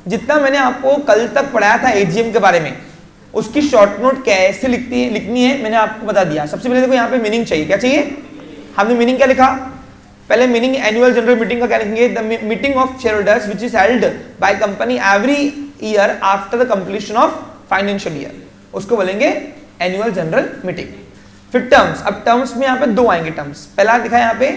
जितना मैंने आपको कल तक पढ़ाया था एजीएम के बारे में, उसकी शॉर्ट नोट कैसे लिखनी है मैंने आपको बता दिया। सबसे पहले देखो यहाँ पे मीनिंग चाहिए, क्या चाहिए? हमने मीनिंग क्या लिखा? पहले मीनिंग एनुअल जनरल मीटिंग का क्या लिखेंगे? The meeting of share holders which is held by company every year after the completion of financial year, उसको बोलेंगे एनुअल जनरल मीटिंग। फिर टर्म्स, अब टर्म्स में यहाँ पे दो आएंगे टर्म्स। पहला लिखा है यहाँ पे,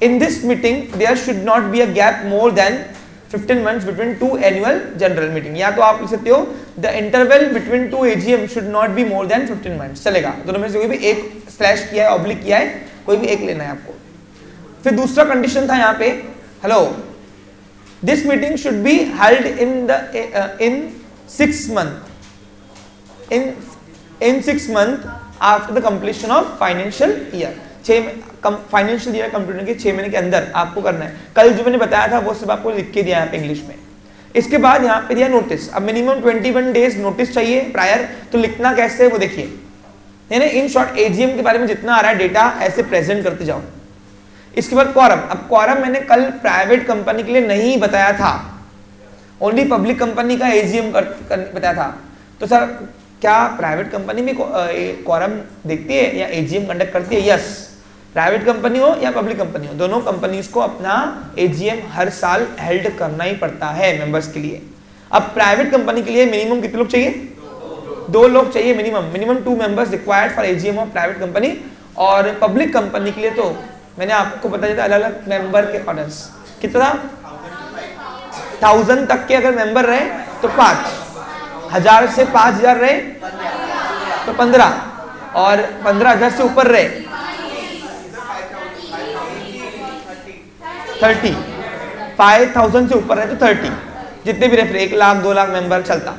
in this meeting there should not be a gap more than 15 months between two annual general meeting, या तो आप लिख सकते हो the interval between two AGM should not be more than 15 months, चलेगा। दोनों में से कोई भी एक स्लैश किया है, ऑब्लिक किया है, कोई भी एक लेना है आपको। फिर दूसरा कंडीशन था यहाँ पे, hello, this meeting should be held in 6 months in 6 months after the completion of financial year, financial year complete के 6 महीने के अंदर आपको करना है। कल जो मैंने बताया था वो सब आपको लिख के दिया है यहाँ पे इंग्लिश में। इसके बाद यहाँ पे दिया नोटिस। अब मिनिमम 21 डेज नोटिस चाहिए प्रायर, तो लिखना कैसे है वो देखिए। यानी इन शॉर्ट एजीएम के बारे में जितना आ रहा है डेटा ऐसे प्रेजेंट करते जाओ। इसके बाद क्वारम। अब क्वारम मैंने कल प्राइवेट कंपनी के लिए नहीं बताया था, ओनली पब्लिक कंपनी का एजीएम बताया था। तो सर क्या प्राइवेट कंपनी में क्वारम देखती है या एजीएम कंडक्ट करती है? यस, प्राइवेट कंपनी हो या पब्लिक कंपनी हो, दोनों कंपनीज को अपना एजीएम हर साल हेल्ड करना ही पड़ता है मेंबर्स के लिए। अब प्राइवेट कंपनी के लिए मिनिमम कितने लोग चाहिए? 2 लोग चाहिए minimum 2 members required for AGM of private company. और पब्लिक कंपनी के लिए तो मैंने आपको बता दिया था अलग अलग मेंबर के ऑर्डर्स। कितना? 1000 तक के अगर मेंबर रहे तो 5, 1000 से 5000 रहे तो 15, और 15000 से ऊपर रहे 30, 5000 से ऊपर है तो 30, जितने भी रेफर 1 लाख 2 लाख मेंबर चलता।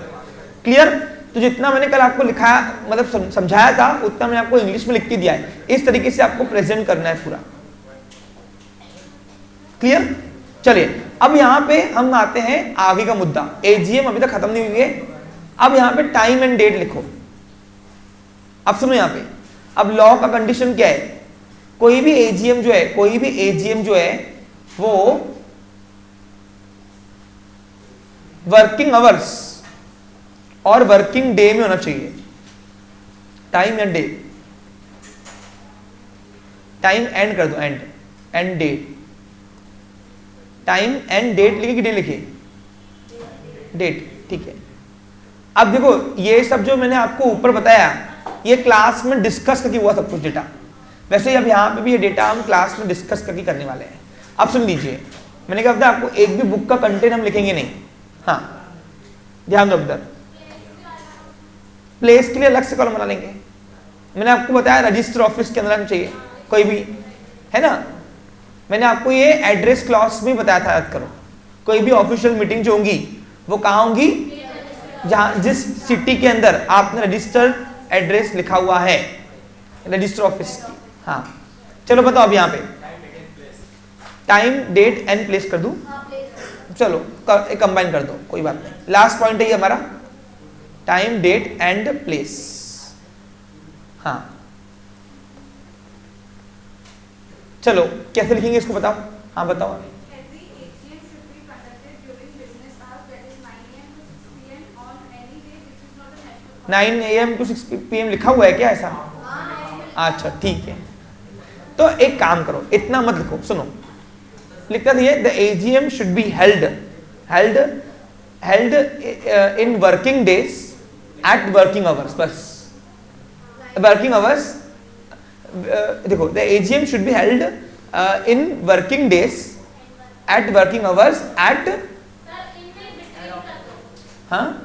क्लियर? तो जितना मैंने कल आपको लिखाया मतलब समझाया था उतना मैंने आपको इंग्लिश में लिख के दिया है। इस तरीके से आपको प्रेजेंट करना है पूरा। क्लियर? चलिए अब यहाँ पे हम आते हैं आगे का मुद्दा। एजीएम अभी तक खत्म नहीं हुई है। अब यहाँ पे टाइम एंड डेट लिखो। अब सुनो यहाँ पे, अब लॉ का कंडीशन क्या है? कोई भी एजीएम जो है वो वर्किंग आवर्स और वर्किंग डे में होना चाहिए। Time and day, time and कर दो, and date. Time and date लिखे कि डे लिखे? डेट, ठीक है। अब देखो ये सब जो मैंने आपको ऊपर बताया ये क्लास में डिस्कस करके हुआ सब कुछ डेटा। वैसे अब यहाँ पे भी ये डेटा हम क्लास में डिस्कस करके करने वाले हैं। अब सुन लीजिए, मैंने कहा था आपको एक भी बुक का कंटेंट हम लिखेंगे नहीं। हाँ ध्यान दो उधर, प्लेस के लिए अलग से कॉलम बना लेंगे। मैंने आपको बताया रजिस्टर ऑफिस के अंदर चाहिए कोई भी, है ना। मैंने आपको ये एड्रेस क्लॉज में बताया था, याद करो। कोई भी ऑफिशियल मीटिंग जो होंगी वो कहाँ होंगी? जहां जिस सिटी के अंदर आपने रजिस्टर्ड एड्रेस लिखा हुआ है, रजिस्टर ऑफिस की। हाँ चलो बताओ अब यहाँ पे टाइम डेट एंड प्लेस कर दूं? चलो कंबाइन कर दो, कोई बात नहीं। लास्ट पॉइंट है हमारा टाइम डेट एंड प्लेस। हाँ चलो कैसे लिखेंगे इसको बताओ। हाँ बताओ। 9 AM to 6 PM लिखा हुआ है क्या ऐसा? अच्छा ठीक है, तो एक काम करो, इतना मत लिखो, सुनो। लिखता था ये the AGM should be held in working days at working hours. बस वर्किंग आवर्स, देखो the AGM should be held in working days at working hours at, हाँ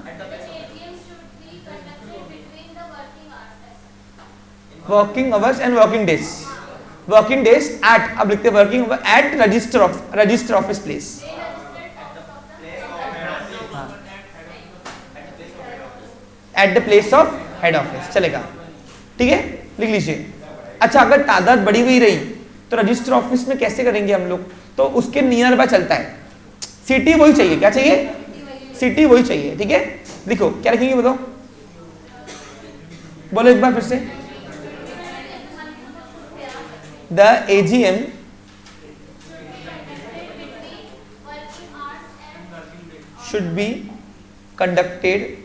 working hours and working days at, अब लिखते हैं working at register office place. At the place of head office, चलेगा, ठीक है, लिख लीजिए। अच्छा अगर तादाद बढ़ी हुई रही तो रजिस्टर ऑफिस में कैसे करेंगे हम लोग? तो उसके नियर बाय चलता है, सिटी वही चाहिए। क्या चाहिए? सिटी वही चाहिए, ठीक है। लिखो क्या लिखेंगे बताओ, बोलो एक बार फिर से। The AGM should be conducted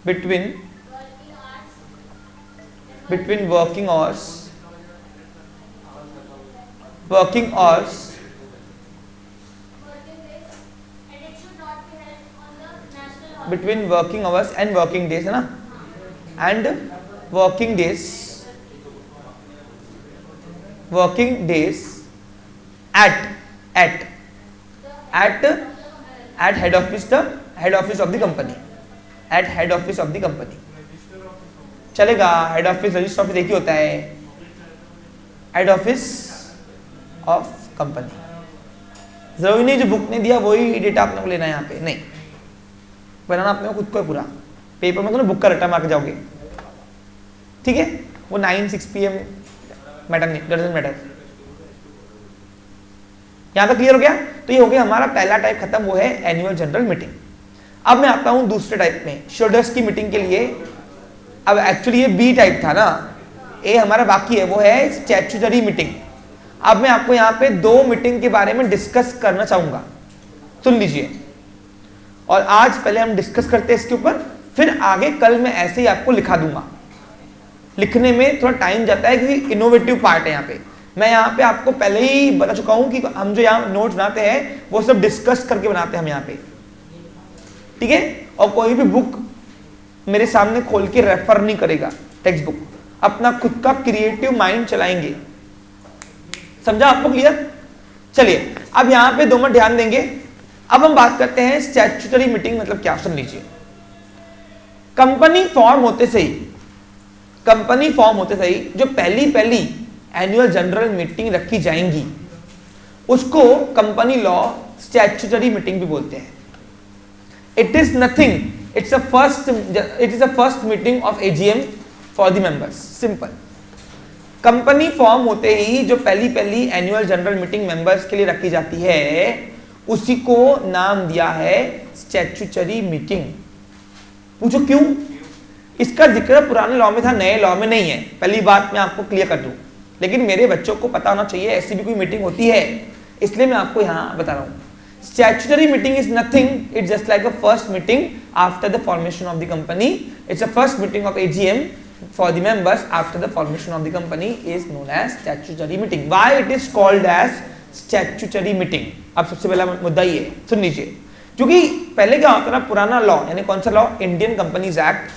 between working hours between working hours and working days, है ना, and working days at head office of the company, at head office of the company चलेगा। हेड ऑफिस रजिस्टर ऑफिस एक ही होता है, head office of company. जरूरी नहीं जो book ने दिया वही डेटा आपने को लेना है, यहाँ पे नहीं, बनाना आपने को खुद को है पूरा। पेपर में तो ना बुक का रट्टा मार के जाओगे, ठीक है, वो 9-6 PM मैटर नहीं, डजंट मैटर। यहां तक क्लियर हो गया? तो ये हो गया हमारा पहला टाइप खत्म, वो है एनुअल जनरल मीटिंग। अब मैं आता हूं दूसरे टाइप में, शेयरहोल्डर्स की मीटिंग के लिए। अब एक्चुअली ये बी टाइप था ना, ए हमारा बाकी है, वो है स्टैट्यूटरी मीटिंग। अब मैं आपको यहाँ पे 2 मीटिंग के बारे में डिस्कस करना चाहूंगा, सुन लीजिए। और आज पहले हम डिस्कस करते हैं इसके ऊपर, फिर आगे कल मैं ऐसे ही आपको लिखा दूंगा। लिखने में थोड़ा टाइम जाता है क्योंकि इनोवेटिव पार्ट है यहाँ पे। मैं यहाँ पे आपको पहले ही बता चुका हूं कि हम जो यहाँ नोट्स बनाते हैं वो सब डिस्कस करके बनाते हैं हम यहाँ पे, ठीक है। और कोई भी बुक मेरे सामने खोल के रेफर नहीं करेगा, टेक्स्ट बुक, अपना खुद का क्रिएटिव माइंड चलाएंगे। समझा आपको? क्लियर? चलिए अब यहाँ पे 2 मिनट ध्यान देंगे। अब हम बात करते हैं स्टैट्यूटरी मीटिंग मतलब क्या, सुन लीजिए। कंपनी फॉर्म होते सही जो पहली एनुअल जनरल मीटिंग रखी जाएंगी उसको कंपनी लॉ स्टैट्यूटरी मीटिंग भी बोलते हैं। It is nothing, it is a first meeting of AGM for the members, simple. Company form होते ही जो पहली एनुअल जनरल मीटिंग मेंबर्स के लिए रखी जाती है उसी को नाम दिया है स्टैट्यूटरी मीटिंग। पूछो क्यों? इसका जिक्र पुराने लॉ में था, नए लॉ में नहीं है। पहली बात मैं आपको क्लियर कर दूं, लेकिन मेरे बच्चों को पता होना चाहिए ऐसी भी कोई मीटिंग होती है, इसलिए मैं आपको यहां बता रहा हूं। Statutory meeting is nothing, it's just like a first meeting after the formation of the company. It's a first meeting of AGM for the members after the formation of the company is known as statutory meeting. Why it is called as statutory meeting? अब सबसे पहला मुद्दा ये सुन लीजिए, क्योंकि पहले क्या होता था, पुराना लॉ यानी कौन सा लॉ, इंडियन कंपनीज एक्ट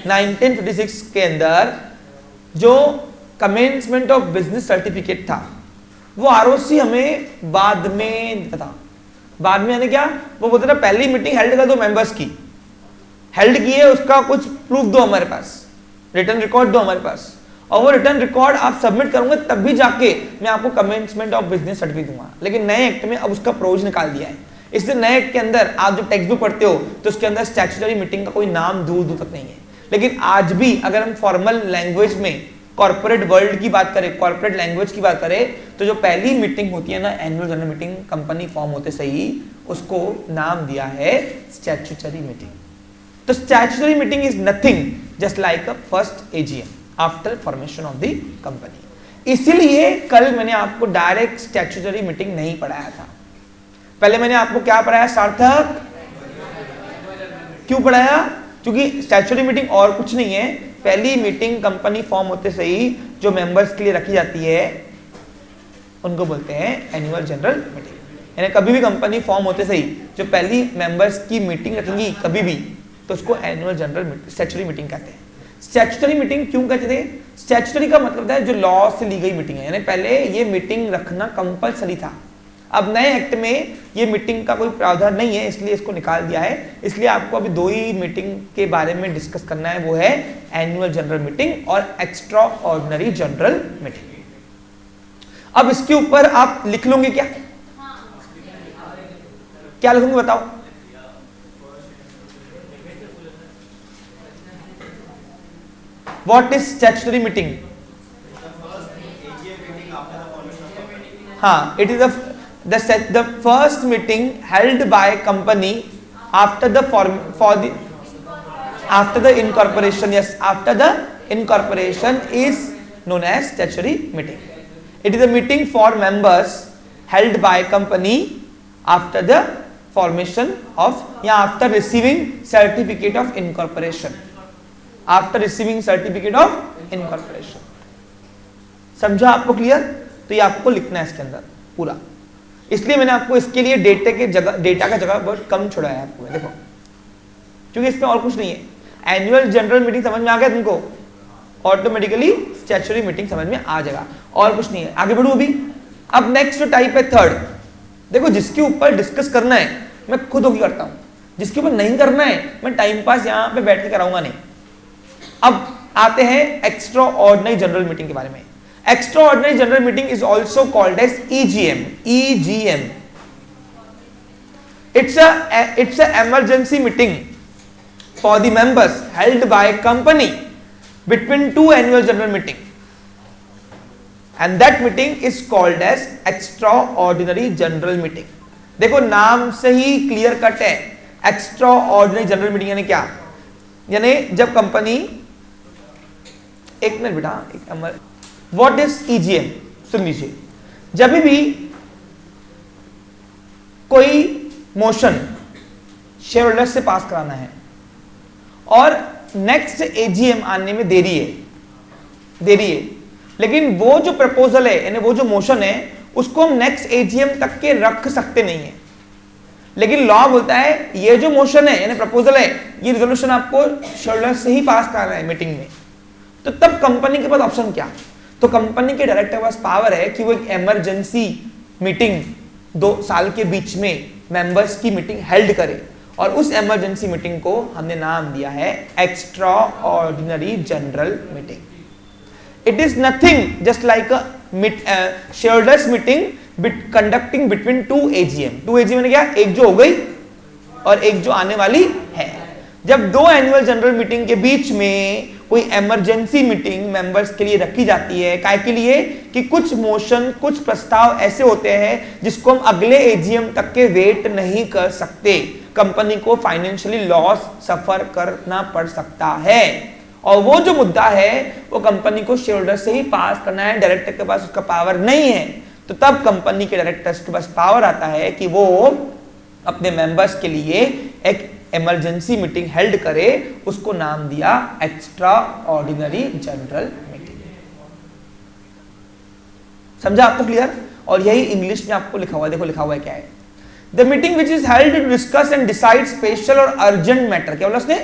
1956 के अंदर जो कमेंसमेंट ऑफ बिजनेस सर्टिफिकेट था वो आरओसी हमें बाद में देता था। बाद में यानी क्या, वो बोलते था पहली मीटिंग हेल्ड कर दो मेंबर्स की, हेल्ड की है उसका कुछ प्रूफ दो हमारे पास, रिटर्न रिकॉर्ड दो हमारे पास, और वो रिटर्न रिकॉर्ड आप सबमिट करोगे तब भी जाके मैं आपको कमेंसमेंट ऑफ बिजनेस सर्टिफिकेट दूंगा। लेकिन नए एक्ट में अब उसका प्रोविजन निकाल दिया है, इसलिए नए एक्ट के अंदर आप जब टेक्स्ट बुक पढ़ते हो तो उसके अंदर स्टैट्यूटरी मीटिंग का कोई नाम दूर तक नहीं है। लेकिन आज भी अगर हम फॉर्मल लैंग्वेज में कॉर्पोरेट वर्ल्ड की बात करें, कॉर्पोरेट लैंग्वेज की बात करें, तो जो पहली मीटिंग होती है ना, annual general meeting, company form होते सही, उसको नाम दिया है स्टैट्यूटरी मीटिंग। तो statutory meeting is nothing just like a first AGM after formation of the company. इसीलिए कल मैंने आपको डायरेक्ट स्टैट्यूटरी मीटिंग नहीं पढ़ाया था। पहले मैंने आपको क्या पढ़ाया सार्थक? क्यों पढ़ाया? क्योंकि स्टैट्यूटरी मीटिंग और कुछ नहीं है, पहली मीटिंग कंपनी फॉर्म होते सही जो मेंबर्स के लिए रखी जाती है उनको बोलते हैं एनुअल जनरल मीटिंग। यानी कभी भी कंपनी फॉर्म होते सही जो पहली मेंबर्स की मीटिंग रखेंगी कभी भी, तो उसको एनुअल जनरल स्टैट्यूटरी मीटिंग कहते हैं। स्टैट्यूटरी मीटिंग क्यों कहते थे? स्टैट्यूटरी का मतलब है जो लॉ से ली गई मीटिंग है, यानी पहले ये मीटिंग रखना कंपलसरी था। अब नए एक्ट में ये मीटिंग का कोई प्रावधान नहीं है, इसलिए इसको निकाल दिया है। इसलिए आपको अभी 2 ही मीटिंग के बारे में डिस्कस करना है, वो है एनुअल जनरल मीटिंग और एक्स्ट्रा ऑर्डिनरी जनरल मीटिंग। अब इसके ऊपर आप लिख लोगे क्या? क्या लिखोगे बताओ? What is statutory meeting? हाँ, it is the first meeting held by company after the incorporation. Yes, after the incorporation is known as statutory meeting. It is a meeting for members held by company after the formation of या after receiving certificate of incorporation, after receiving certificate of incorporation। समझा आपको clear? तो ये आपको लिखना है इसके अंदर पूरा, इसलिए मैंने आपको इसके लिए डेटा का जगह बहुत कम छोड़ा है आपको। देखो क्योंकि इसमें और कुछ नहीं है। एनुअल जनरल मीटिंग समझ में आ गया तुमको, ऑटोमेटिकली स्टैट्यूटरी मीटिंग समझ में आ जाएगा, और कुछ नहीं है। आगे बढ़ू अभी। अब नेक्स्ट टाइप है थर्ड। देखो जिसके ऊपर डिस्कस करना है मैं खुद होगी करता हूं, जिसके ऊपर नहीं करना है मैं टाइम पास यहां पे बैठ के कराऊंगा नहीं। अब आते हैं एक्स्ट्रा ऑर्डिनरी जनरल मीटिंग के बारे में। Extra ordinary general meeting is also called as EGM। EGM it's a emergency meeting for the members held by company between two annual general meeting, and that meeting is called as extraordinary general meeting। देखो नाम से ही clear cut है, extra ordinary general meeting यानी क्या? यानी जब company, एक minute बेटा, व्हाट इज EGM सुन लीजिए। जब भी कोई मोशन शेयर होल्डर से पास कराना है और नेक्स्ट AGM आने में देरी है, लेकिन वो जो प्रपोजल है यानी वो जो मोशन है उसको हम नेक्स्ट AGM तक के रख सकते नहीं है, लेकिन लॉ बोलता है ये जो मोशन है यानी प्रपोजल है, ये रिजोल्यूशन आपको शेयरहोल्डर से ही पास करना है मीटिंग में। तो तब कंपनी के पास ऑप्शन क्या? तो कंपनी के डायरेक्टर के पास पावर है कि वो एक इमरजेंसी मीटिंग 2 साल के बीच में मेंबर्स की मीटिंग हेल्ड करे, और उस इमरजेंसी मीटिंग को हमने नाम दिया है extra ordinary general meeting. It is nothing just like a shareholders meeting conducting between 2 AGM। 2 AGM ने क्या? एक जो हो गई और एक जो आने वाली है। जब 2 एनुअल जनरल मीटिंग के बीच में कोई इमरजेंसी मीटिंग मेंबर्स के लिए रखी जाती है, काय के लिए? कि कुछ मोशन, कुछ प्रस्ताव ऐसे होते हैं जिसको हम अगले AGM तक के वेट नहीं कर सकते, कंपनी को फाइनेंशियली लॉस सफर करना पड़ सकता है, और वो जो मुद्दा है वो कंपनी को शेयर होल्डर से ही पास करना है, डायरेक्टर के पास उसका पावर नहीं है। तो तब कंपनी के डायरेक्टर्स के पास पावर आता है कि वो अपने मेंबर्स के लिए एक इमरजेंसी मीटिंग हेल्ड करे, उसको नाम दिया एक्स्ट्रा ऑर्डिनरी जनरल मीटिंग। समझा आपको क्लियर? और यही इंग्लिश में आपको लिखा हुआ है, देखो लिखा हुआ है क्या है? The meeting which is held to discuss and decide special और अर्जेंट मैटर, क्या बोला उसने?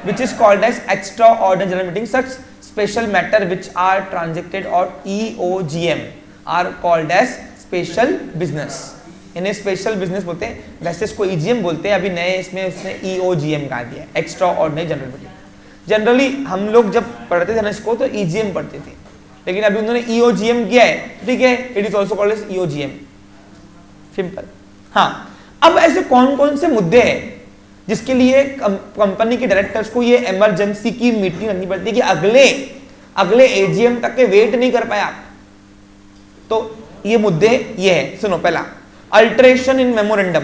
Which is called as extra ordinary general meeting. Such special matter which are transacted और EOGM are called as special business. इन्हें special business बोलते हैं, वैसे इसको EGM बोलते हैं, अभी नए इसमें उसने EOGM कहा दिया, extra ordinary general meeting. Generally हम लोग जब पढ़ते थे ना इसको तो EGM पढ़ते थे, लेकिन अभी उन्होंने EOGM किया है, ठीक है? It is also called as EOGM, simple. हाँ, अब ऐसे कौन कौन से मुद्दे हैं जिसके लिए कंपनी के डायरेक्टर्स को ये इमरजेंसी की मीटिंग रखनी पड़ती है कि अगले AGM तक के वेट नहीं कर पाए आप? तो ये मुद्दे ये है, सुनो। पहला, अल्टरेशन इन मेमोरेंडम।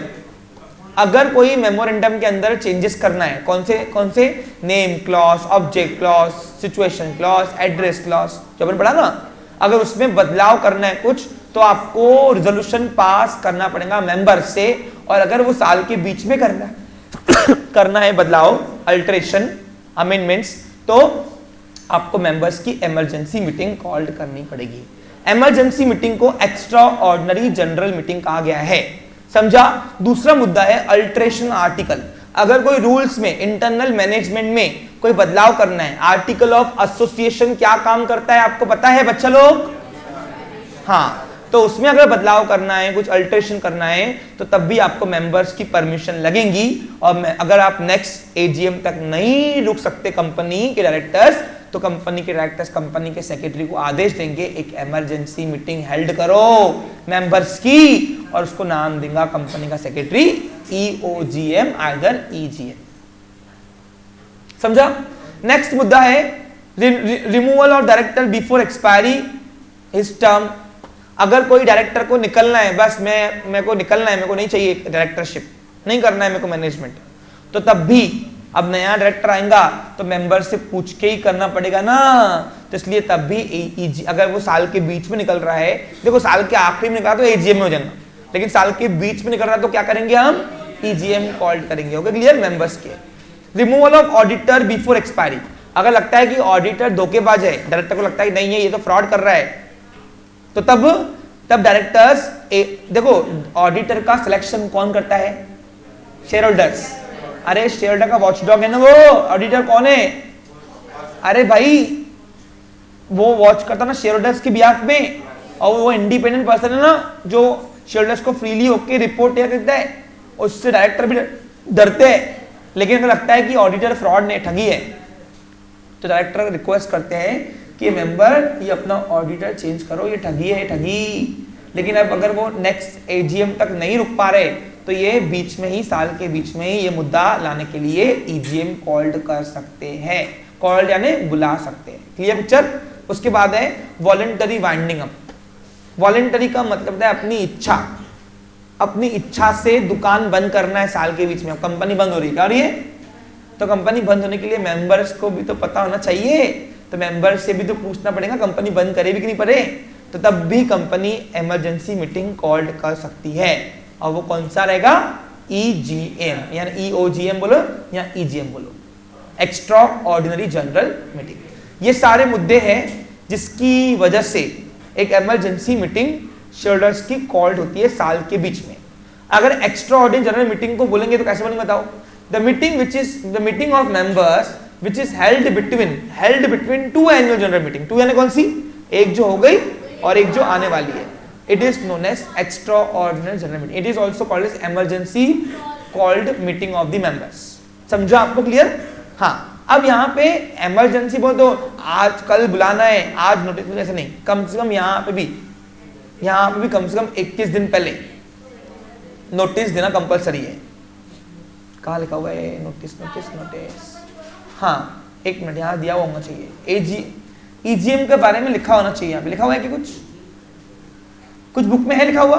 अगर कोई मेमोरेंडम के अंदर चेंजेस करना है, कौन से? Name clause, object clause, situation clause, address clause, जो अपन पढ़ा ना, अगर उसमें बदलाव करना है कुछ तो आपको रिजोल्यूशन पास करना पड़ेगा मेंबर से, और अगर वो साल के बीच में करना है बदलाव, अल्टरेशन, अमेंडमेंट्स, तो आपको मेंबर्स की इमरजेंसी मीटिंग कॉल्ड करनी पड़ेगी। इमरजेंसी मीटिंग को एक्स्ट्रा ऑर्डिनरी जनरल मीटिंग कहा गया है, समझा? दूसरा मुद्दा है अल्टरेशन आर्टिकल। अगर कोई रूल्स में, इंटरनल मैनेजमेंट में कोई बदलाव करना है, आर्टिकल ऑफ एसोसिएशन क्या काम करता है आपको पता है बच्चा लोग? हाँ, तो उसमें अगर बदलाव करना है, कुछ अल्टरेशन करना है, तो तब भी आपको मेंबर्स की परमिशन लगेगी, और अगर आप नेक्स्ट AGM तक नहीं रुक सकते कंपनी के डायरेक्टर्स, तो कंपनी के डायरेक्टर्स कंपनी के सेक्रेटरी को आदेश देंगे एक इमरजेंसी मीटिंग हेल्ड करो मेंबर्स की, और उसको नाम देगा कंपनी का सेक्रेटरी EOGM आइदर EGM। समझा? नेक्स्ट मुद्दा है removal of director before expiry his term. अगर कोई डायरेक्टर को निकलना है, बस मेरे को निकलना है, मेरे को नहीं चाहिए डायरेक्टरशिप, नहीं करना है मेरे को मैनेजमेंट, तो तब भी अब नया डायरेक्टर आएगा तो मेंबर से पूछ के ही करना पड़ेगा ना, तो इसलिए तब भी अगर वो साल के बीच में निकल रहा है, देखो साल के आखिरी में निकला तो एजीएम में हो जाएगा, लेकिन साल के बीच में निकल रहा है तो क्या करेंगे हम, ईजीएम कॉल्ड करेंगे। Okay clear. मेंबर्स के removal of auditor before expiry, अगर लगता है कि ऑडिटर धोखेबाज है, डायरेक्टर को लगता है कि नहीं है ये तो फ्रॉड कर रहा है, तो तब डायरेक्टर्स देखो ऑडिटर का सिलेक्शन कौन करता है, शेयर होल्डर्स। अरे शेयर होल्डर का वॉचडॉग है ना वो, ऑडिटर कौन है, अरे भाई वो वॉच करता ना शेयर होल्डर्स के बिहाफ में, और वो इंडिपेंडेंट पर्सन है ना जो शेयर होल्डर्स को फ्रीली होके रिपोर्ट करता है, उससे डायरेक्टर भी डरते हैं। लेकिन अगर लगता है कि ऑडिटर फ्रॉड ने ठगी है तो डायरेक्टर रिक्वेस्ट करते हैं कि मेंबर ये अपना ऑडिटर चेंज करो, ये ठगी है ठगी। लेकिन अब अगर वो नेक्स्ट एजीएम तक नहीं रुक पा रहे तो ये बीच में ही, साल के बीच में ही ये मुद्दा लाने के लिए ईजीएम कॉल्ड कर सकते हैं, कॉल्ड यानी बुला सकते हैं। Clear picture. उसके बाद है वॉलंटरी वाइंडिंग अप। वॉलंटरी का मतलब है अपनी इच्छा से दुकान बंद करना है साल के बीच में। अब कंपनी बंद हो रही है, क्या हो रही है, तो कंपनी बंद होने के लिए मेंबर्स को भी तो पता होना चाहिए, तो मेंबर्स से भी तो पूछना पड़ेगा कंपनी बंद करे भी कि नहीं करे, तो तब भी कंपनी इमरजेंसी मीटिंग कॉल्ड कर सकती है। और वो कौन सा रहेगा, ईजीएम, यानी ईओजीएम बोलो या ईजीएम बोलो, एक्स्ट्रा ऑर्डिनरी जनरल मीटिंग। ये सारे मुद्दे हैं जिसकी वजह से एक इमरजेंसी मीटिंग शेयरहोल्डर्स की कॉल्ड होती है साल के बीच में। अगर एक्स्ट्रा ऑर्डिनरी जनरल मीटिंग को बोलेंगे तो कैसे बनेगा बताओ, the meeting of members which is held between two annual general meeting. Two यानी कौन सी, एक जो हो गई और एक जो आने वाली है, it is known as extra ordinary general meeting. It is also called as emergency called meeting of the members. समझो आपको क्लियर। हाँ, अब यहाँ पे इमरजेंसी बोल तो आज कल बुलाना है, आज नोटिस, ऐसे नहीं, कम से कम यहाँ पे भी कम से कम 21 दिन पहले नोटिस देना कंपलसरी है। कहाँ लिखा हुआ है नोटिस, हाँ एक मिनट, यहाँ दिया हुआ होना चाहिए, ईजीएम के बारे में लिखा होना चाहिए। यहाँ पे लिखा हुआ है कि कुछ बुक में है लिखा हुआ।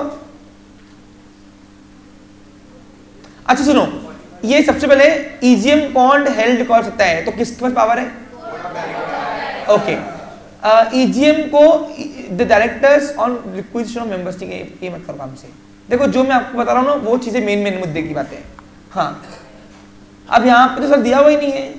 अच्छा सुनो, ये सबसे पहले ईजीएम कौन हेल्ड कर सकता है, तो किसके पास पावर है, ओके, ईजीएम को the directors on requisition of members. ठीक है, ये मत करो काम से। देखो जो मैं आपको बता रहा हूँ ना वो चीजें मेन मुद्दे की बात है। हाँ, अब यहाँ पे तो सर दिया हुआ ही नहीं है।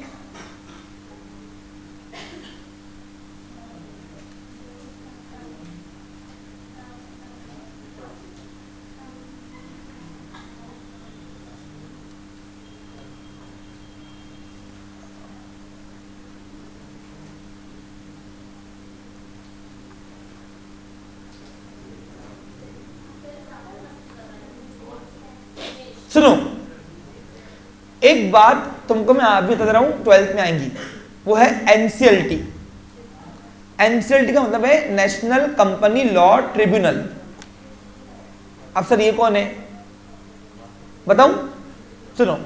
सुनो, एक बात तुमको मैं आप भी बता रहा हूं, 12th में आएंगी, वो है एनसीएलटी। एनसीएलटी का मतलब है नेशनल कंपनी लॉ ट्रिब्यूनल। अब सर ये कौन है बताऊं, सुनो,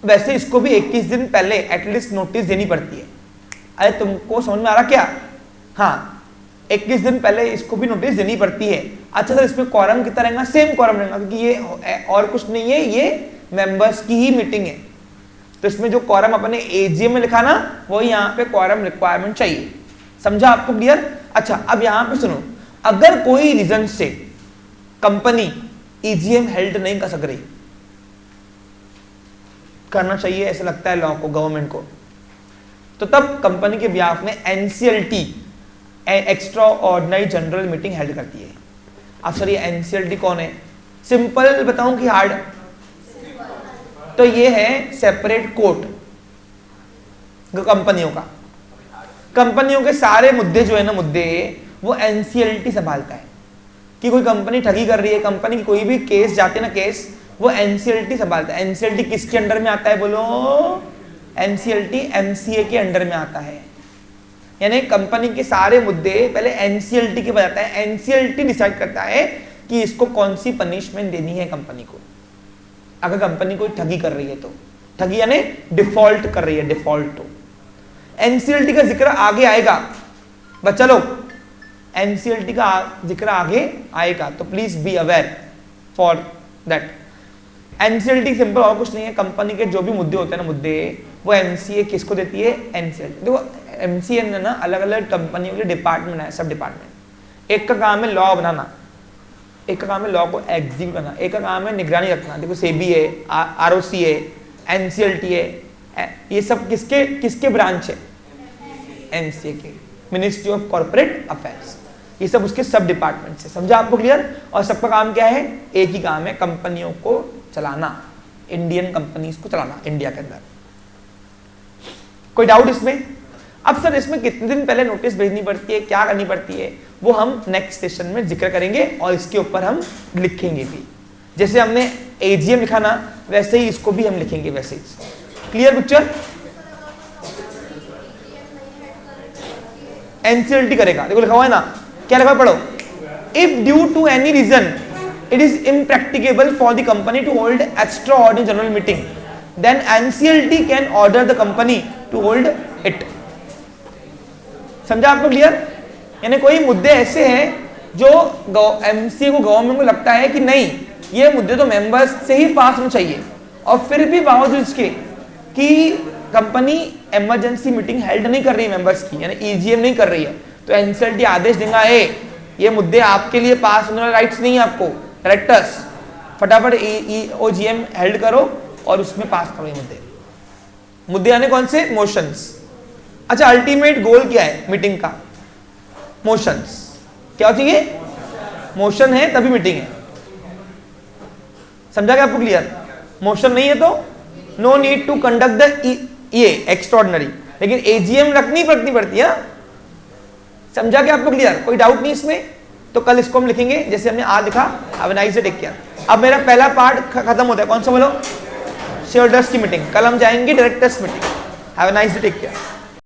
वैसे इसको भी 21 दिन पहले एटलीस्ट नोटिस देनी पड़ती है। अरे तुमको समझ में आ रहा क्या, हाँ 21 दिन पहले इसको भी नोटिस देनी पड़ती है। अच्छा सर इसमें कॉरम कितना रहेगा, सेम कॉरम रहेगा, क्योंकि ये और कुछ नहीं है, ये मेंबर्स की ही मीटिंग है, तो इसमें जो कॉरम अपने एजीएम में लिखा ना वो यहाँ पे कॉरम रिक्वायरमेंट चाहिए। समझा आपको क्लियर। अच्छा अब यहाँ पे सुनो, अगर कोई रीजन से कंपनी ईजीएम हेल्ड नहीं कर सक रही, करना चाहिए ऐसा लगता है लॉ को, गवर्नमेंट को, तो तब कंपनी के बिहाफ में NCLT extra ordinary general meeting held करती है। अब सर ये एनसीएलटी कौन है, सिंपल बताऊं कि हार्ड, तो ये है सेपरेट कोर्ट कंपनियों का। कंपनियों के सारे मुद्दे जो है ना मुद्दे, वो एनसीएलटी संभालता है। कि कोई कंपनी ठगी कर रही है, कंपनी की कोई भी केस जाते ना केस, वो एनसीएलटी संभालता है। एनसीएलटी किसके अंडर में आता है बोलो, एनसीएलटी एमसीए के अंडर में आता है। यानी कंपनी के सारे मुद्दे पहले एनसीएलटी के बताता है, एनसीएलटी डिसाइड करता है कि इसको कौन सी पनिशमेंट देनी है कंपनी को, अगर कंपनी कोई ठगी कर रही है तो, ठगी यानी डिफॉल्ट कर रही है, डिफॉल्ट तो एनसीएलटी का जिक्र आगे आएगा बच्चा लोग, एनसीएलटी का जिक्र आगे आएगा, तो please be aware for that. NCLT simple और कुछ नहीं है, कंपनी के जो भी मुद्दे होते हैं ना मुद्दे, वो एमसीए किसको देती है? एनसीएलटी। देखो एमसीए ने ना अलग अलग कंपनियों के डिपार्टमेंट है, सब डिपार्टमेंट। एक का काम है लॉ बनाना, एक का काम है लॉ को एग्जीक्यूट करना, एक का काम है निगरानी रखना। देखो सेबी है, आरओसी है, एनसीएलटी है, ये सब किसके किसके ब्रांच है? एमसीए के, मिनिस्ट्री ऑफ कॉर्पोरेट अफेयर्स। ये सब उसके सब डिपार्टमेंट से। समझा आपको क्लियर? और सबका काम क्या है? एक ही काम है, कंपनियों को चलाना, इंडियन कंपनीज को चलाना इंडिया के अंदर। कोई डाउट इसमें? अब सर इसमें कितने दिन पहले नोटिस भेजनी पड़ती है, क्या करनी पड़ती है, वो हम नेक्स्ट सेशन में जिक्र करेंगे और इसके ऊपर हम लिखेंगे भी। जैसे हमने एजीएम लिखा ना, वैसे ही इसको भी हम लिखेंगे वैसे ही। Clear picture? एनसीएलटी करेगा, देखो लिखा हुआ है ना, क्या लिखा है पढ़ो। If due to any reason it is impracticable for the company to hold extraordinary general meeting, then NCLT can order the company to hold it. समझा आपको क्लियर? यानी कोई मुद्दे ऐसे हैं जो एमसीए को, गवर्नमेंट को लगता है कि नहीं ये मुद्दे तो मेंबर्स से ही पास होने चाहिए, और फिर भी बावजूद इसके कि कंपनी इमरजेंसी मीटिंग हेल्ड नहीं कर रही है मेंबर्स की, यानी ईजीएम नहीं कर रही है, तो एनसीएलटी आदेश देगा, ये मुद्दे आपके लिए पास होने वाले राइट्स नहीं है आपको, डायरेक्टर्स फटाफट ओजीएम हेल्ड करो और उसमें पास करो ये मुद्दे। मुद्दे आने कौन से? मोशंस। अच्छा अल्टीमेट गोल क्या है मीटिंग का? मोशंस। क्या चाहिए? मोशन है तभी मीटिंग है। समझा क्या आपको क्लियर? मोशन नहीं है तो no need to conduct the ये एक्स्ट्राऑर्डिनरी, लेकिन एजीएम रखनी पड़ती है। समझा क्या आपको क्लियर? कोई डाउट नहीं इसमें? तो कल इसको हम लिखेंगे जैसे हमने आज लिखा। Have a nice day, take care. अब मेरा पहला पार्ट खत्म होता है, कौन सा बोलो? शेयरहोल्डर्स की मीटिंग। कल हम जाएंगे directors meeting. Have a nice day, take care.